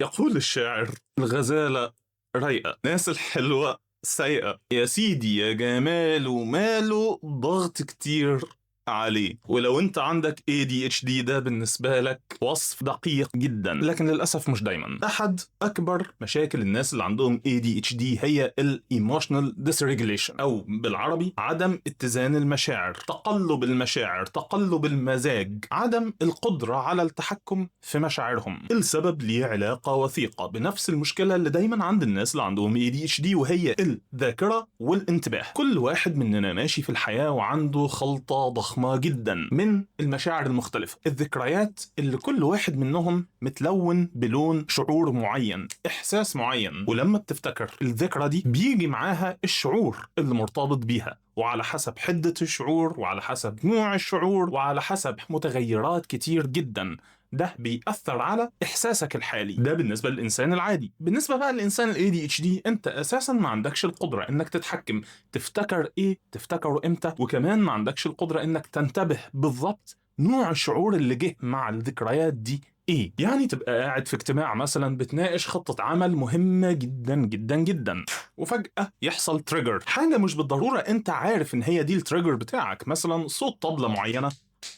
يقول الشاعر: الغزالة رايقة، ناس الحلوة سيئة، يا سيدي يا جمال وماله ضغط كتير عليه. ولو انت عندك ADHD ده بالنسبة لك وصف دقيق جدا، لكن للأسف مش دايما. أحد أكبر مشاكل الناس اللي عندهم ADHD هي ال Emotional Dysregulation، أو بالعربي عدم اتزان المشاعر، تقلب المشاعر، تقلب المزاج، عدم القدرة على التحكم في مشاعرهم. السبب ليه علاقة وثيقة بنفس المشكلة اللي دايما عند الناس اللي عندهم ADHD، وهي الذاكرة والانتباه. كل واحد مننا ماشي في الحياة وعنده خلطة ضخمة جدا من المشاعر المختلفة، الذكريات اللي كل واحد منهم متلون بلون شعور معين، إحساس معين، ولما بتفتكر الذكرى دي بيجي معاها الشعور اللي مرتبط بيها، وعلى حسب حدة الشعور وعلى حسب نوع الشعور وعلى حسب متغيرات كتير جدا، ده بيأثر على إحساسك الحالي. ده بالنسبة للإنسان العادي. بالنسبة بقى للإنسان ال ADHD، أنت أساسا ما عندكش القدرة إنك تتحكم تفتكر إيه تفتكره إمتى، وكمان ما عندكش القدرة إنك تنتبه بالضبط نوع الشعور اللي جه مع الذكريات دي ايه. يعني تبقى قاعد في اجتماع مثلا بتناقش خطة عمل مهمة جدا جدا جدا، وفجأة يحصل تريجر، حاجة مش بالضرورة انت عارف ان هي دي التريجر بتاعك، مثلا صوت طبلة معينة،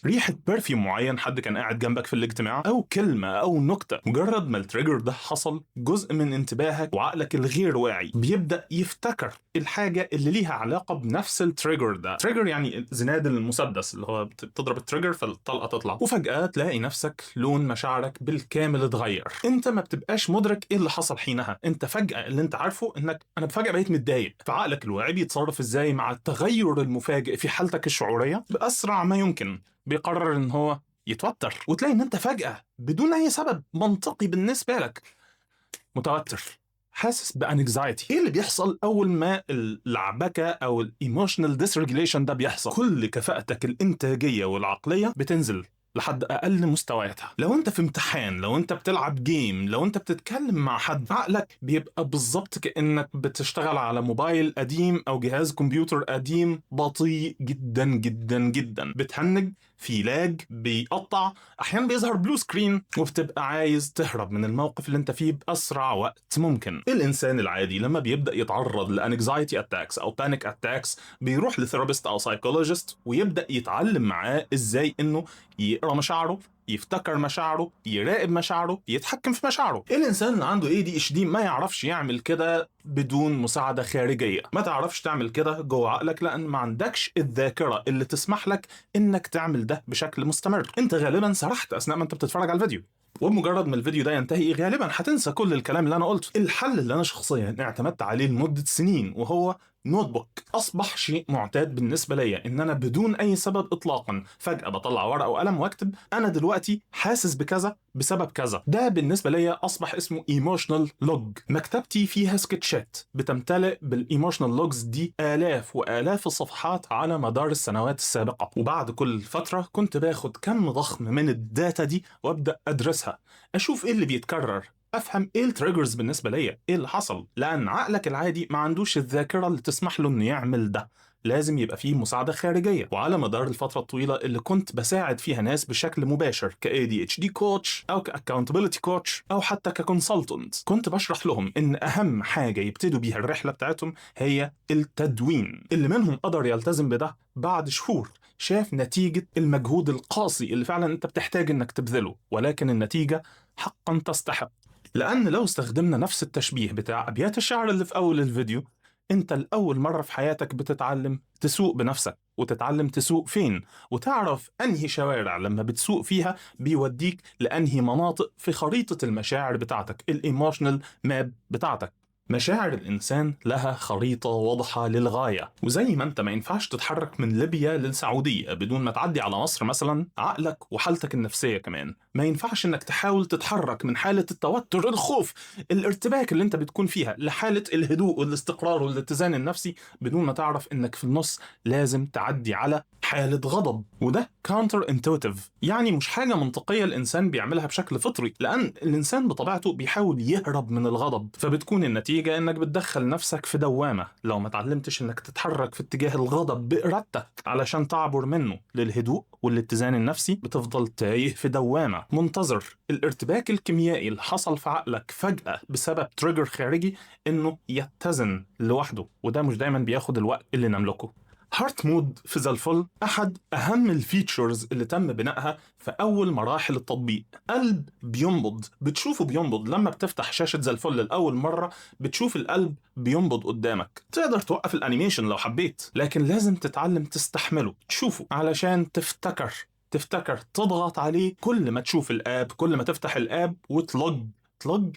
ريحة برفيوم معين حد كان قاعد جنبك في الاجتماع، او كلمة او نكتة. مجرد ما التريجر ده حصل، جزء من انتباهك وعقلك الغير واعي بيبدأ يفتكر الحاجة اللي ليها علاقة بنفس التريجر ده. تريجر يعني زناد المسدس، اللي هو بتضرب التريجر فالطلقة تطلع، وفجأة تلاقي نفسك لون مشاعرك بالكامل اتغير. انت ما بتبقاش مدرك ايه اللي حصل حينها، انت فجأة اللي انت عارفه انك انا فجأة بقيت متضايق. فعقلك الواعي بيتصرف ازاي مع التغير المفاجئ في حالتك الشعورية؟ بأسرع ما يمكن بيقرر ان هو يتوتر، وتلاقي ان انت فجأة بدون اي سبب منطقي بالنسبة لك متوتر، حاسس بانكزايتي. ايه اللي بيحصل اول ما اللعبكه او الايموشنال ديسريجيليشن ده بيحصل؟ كل كفاءتك الانتاجيه والعقليه بتنزل لحد اقل مستوياتها. لو انت في امتحان، لو انت بتلعب جيم، لو انت بتتكلم مع حد، عقلك بيبقى بالظبط كانك بتشتغل على موبايل قديم او جهاز كمبيوتر قديم بطيء جدا جدا جدا، بتهنج، في لاج، بيقطع، احيانا بيظهر بلو سكرين، وبتبقى عايز تهرب من الموقف اللي انت فيه باسرع وقت ممكن. الانسان العادي لما بيبدا يتعرض لانكزايتي اتاكس او بانيك اتاكس بيروح لثيرابيست او سايكولوجيست، ويبدا يتعلم معاه ازاي انه يقرا مشاعره، يفتكر مشاعره، يراقب مشاعره، يتحكم في مشاعره. الانسان اللي عنده ADHD ما يعرفش يعمل كده بدون مساعدة خارجية، ما تعرفش تعمل كده جوه عقلك، لان ما عندكش الذاكرة اللي تسمح لك انك تعمل ده بشكل مستمر. انت غالبا سرحت اثناء ما انت بتتفرج على الفيديو، وبمجرد ما الفيديو ده ينتهي غالبا هتنسى كل الكلام اللي انا قلته. الحل اللي انا شخصيا اعتمدت عليه لمدة سنين وهو نوت بوك، اصبح شيء معتاد بالنسبه ليا ان انا بدون اي سبب اطلاقا فجاه بطلع ورقه وقلم واكتب انا دلوقتي حاسس بكذا بسبب كذا. ده بالنسبه ليا اصبح اسمه ايموشنال لوج. مكتبتي فيها سكتشات بتمتلئ بالايموشنال لوجز دي الاف والاف الصفحات على مدار السنوات السابقه، وبعد كل فتره كنت باخد كم ضخم من الداتا دي وابدا ادرسها، اشوف ايه اللي بيتكرر، افهم ايه التريجرز بالنسبه ليا، ايه اللي حصل. لان عقلك العادي ما عندوش الذاكره اللي تسمح له انه يعمل ده، لازم يبقى فيه مساعده خارجيه. وعلى مدار الفتره الطويله اللي كنت بساعد فيها ناس بشكل مباشر ك ADHD كوتش او ك accountability كوتش او حتى ككونسلتنت، كنت بشرح لهم ان اهم حاجه يبتدوا بيها الرحله بتاعتهم هي التدوين. اللي منهم قدر يلتزم بده بعد شهور شاف نتيجه المجهود القاسي اللي فعلا انت بتحتاج انك تبذله، ولكن النتيجه حقا تستحق. لأن لو استخدمنا نفس التشبيه بتاع أبيات الشعر اللي في أول الفيديو، أنت لأول مرة في حياتك بتتعلم تسوق بنفسك، وتتعلم تسوق فين، وتعرف أنهي شوارع لما بتسوق فيها بيوديك لأنهي مناطق في خريطة المشاعر بتاعتك، الإيموشنال ماب بتاعتك. مشاعر الإنسان لها خريطة واضحة للغاية، وزي ما أنت ما ينفعش تتحرك من ليبيا للسعودية بدون ما تعدي على مصر مثلا، عقلك وحالتك النفسية كمان ما ينفعش إنك تحاول تتحرك من حالة التوتر، الخوف، الارتباك اللي أنت بتكون فيها لحالة الهدوء والاستقرار والاتزان النفسي بدون ما تعرف إنك في النص لازم تعدي على حالة غضب. وده كاونتر انتويتيف، يعني مش حاجة منطقية الإنسان بيعملها بشكل فطري، لأن الإنسان بطبيعته بيحاول يهرب من الغضب، فبتكون النتيجة إنك بتدخل نفسك في دوامة لو ما تعلمتش إنك تتحرك في اتجاه الغضب بإرادتك علشان تعبر منه للهدوء والاتزان النفسي بتفضل تايه في دوامة منتظر الارتباك الكيميائي اللي حصل في عقلك فجأة بسبب تريجر خارجي إنه يتزن لوحده، وده مش دايما بياخد الوقت اللي نملكه. هارت مود في ذا الفل أحد أهم الفيتشرز اللي تم بنائها في أول مراحل التطبيق. قلب بينبض، بتشوفه بينبض لما بتفتح شاشة ذا الفل لأول مرة، بتشوف القلب بينبض قدامك. تقدر توقف الأنيميشن لو حبيت، لكن لازم تتعلم تستحمله تشوفه علشان تفتكر تضغط عليه كل ما تشوف الآب، كل ما تفتح الآب وتلج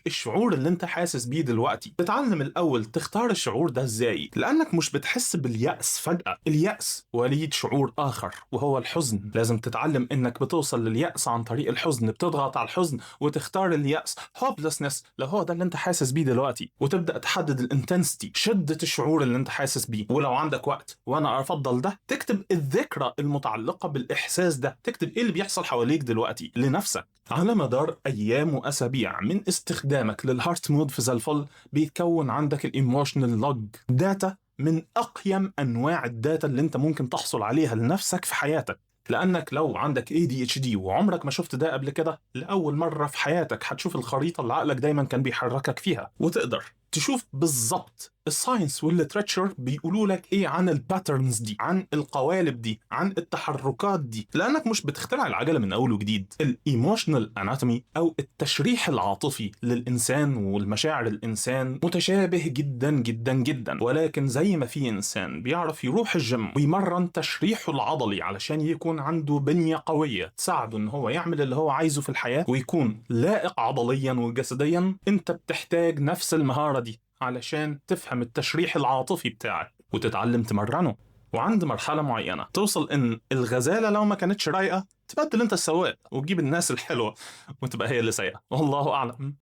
الشعور اللي انت حاسس بيه دلوقتي. تتعلم الأول تختار الشعور ده ازاي، لأنك مش بتحس باليأس فجأة. اليأس وليد شعور آخر وهو الحزن. لازم تتعلم انك بتوصل لليأس عن طريق الحزن، بتضغط على الحزن وتختار اليأس hopelessness لو هو ده اللي انت حاسس بيه دلوقتي، وتبدأ تحدد الانتنسيتي، شدة الشعور اللي انت حاسس بيه. ولو عندك وقت، وانا افضل ده، تكتب الذكرى المتعلقة بالإحساس ده، تكتب ايه اللي بيحصل حواليك دلوقتي لنفسك. على مدار أيام وأسابيع من استخدامك للهارت مود في ذا الفل بيتكون عندك الإيموشنال لوج، داتا من أقيم أنواع الداتا اللي أنت ممكن تحصل عليها لنفسك في حياتك. لأنك لو عندك ADHD وعمرك ما شفت ده قبل كده، لأول مرة في حياتك هتشوف الخريطة اللي عقلك دايما كان بيحركك فيها، وتقدر تشوف بالظبط الساينس والليتراتشر بيقولوا لك ايه عن الباترنز دي، عن القوالب دي، عن التحركات دي، لانك مش بتخترع العجله من اول وجديد. الايموشنال اناتومي او التشريح العاطفي للانسان والمشاعر الانسان متشابه جدا جدا جدا، ولكن زي ما في انسان بيعرف يروح الجيم ويمرن تشريحه العضلي علشان يكون عنده بنيه قويه تساعده ان هو يعمل اللي هو عايزه في الحياه ويكون لائق عضليا وجسديا، انت بتحتاج نفس المهاره دي علشان تفهم التشريح العاطفي بتاعك وتتعلم تمرنه. وعند مرحلة معينة توصل إن الغزالة لو ما كانتش رايقة تبدل أنت السواق وتجيب الناس الحلوة وتبقى هي اللي سايقة. والله أعلم.